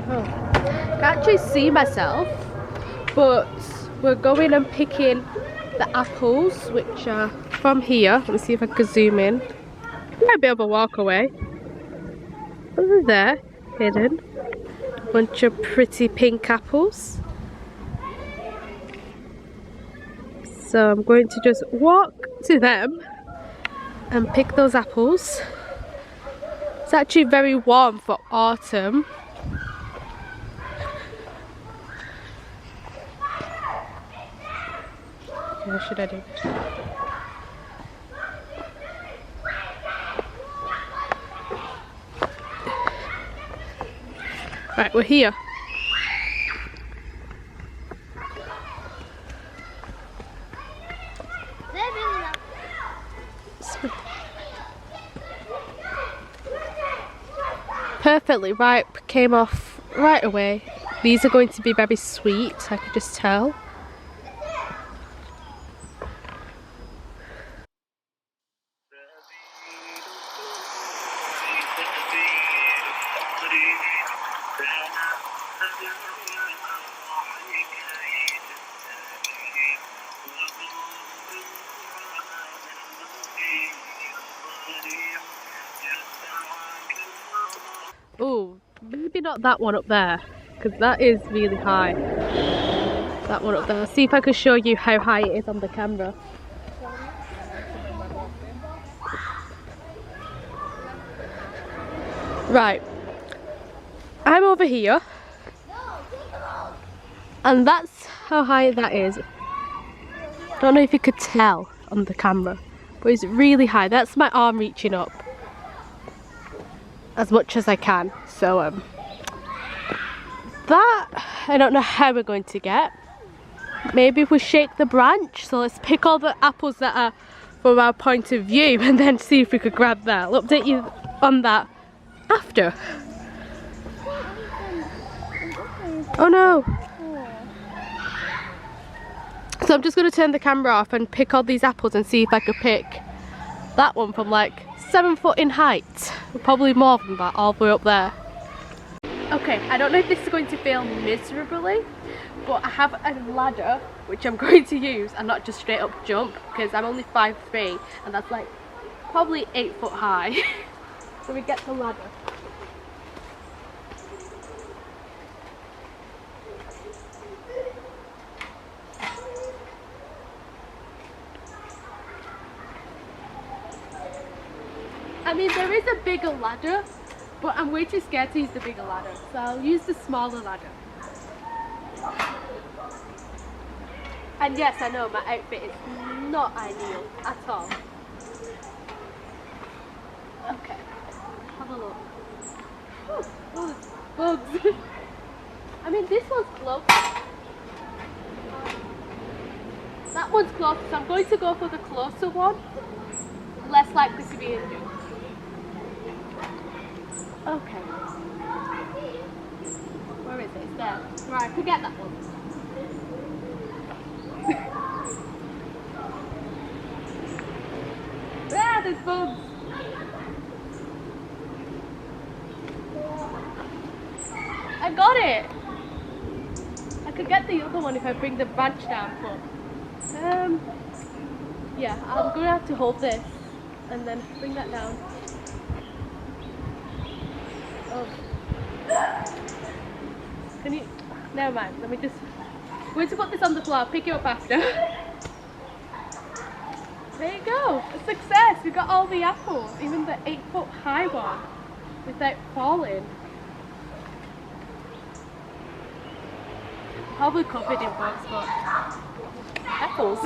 Oh, I can't actually see myself, but we're going and picking the apples, which are from here. Let me see if I can zoom in. Might be a bit of a walk away. Over there, hidden. A bunch of pretty pink apples. So I'm going to just walk to them and pick those apples. It's actually very warm for autumn. What should I do? Right, we're here. Perfectly ripe, came off right away. These are going to be very sweet, I can just tell. Oh, maybe not that one up there, because that is really high. That one up there. I'll see if I can show you how high it is on the camera. Right, I'm over here, and that's how high that is. Don't know if you could tell on the camera, but it's really high. That's my arm reaching up as much as I can. So that I don't know how we're going to get. Maybe if we shake the branch. So let's pick all the apples that are from our point of view and then see if we could grab that. I'll update you on that after. Oh no. So I'm just going to turn the camera off and pick all these apples and see if I could pick that one from like 7 foot in height. Probably more than that, all the way up there. Okay, I don't know if this is going to fail miserably, but I have a ladder which I'm going to use and not just straight up jump, because I'm only 5'3" and that's like probably 8 foot high. So we get the ladder. I mean, there is a bigger ladder, but I'm way too scared to use the bigger ladder, so I'll use the smaller ladder. And yes, I know my outfit is not ideal at all. Okay, have a look. Oh, bugs. I mean, this one's close. That one's close, so I'm going to go for the closer one. Less likely to be injured. Okay. Where is it? It's there. Right, forget that one. Ah, there's bugs. I got it. I could get the other one if I bring the branch down, but yeah, I'm gonna have to hold this and then bring that down. Oh. Can you? Never mind. Let me just. I'm going to put this on the floor. I'll pick you up after. There you go. A success. We got all the apples, even the 8 foot high one, without falling. Probably covered in bugs, but apples.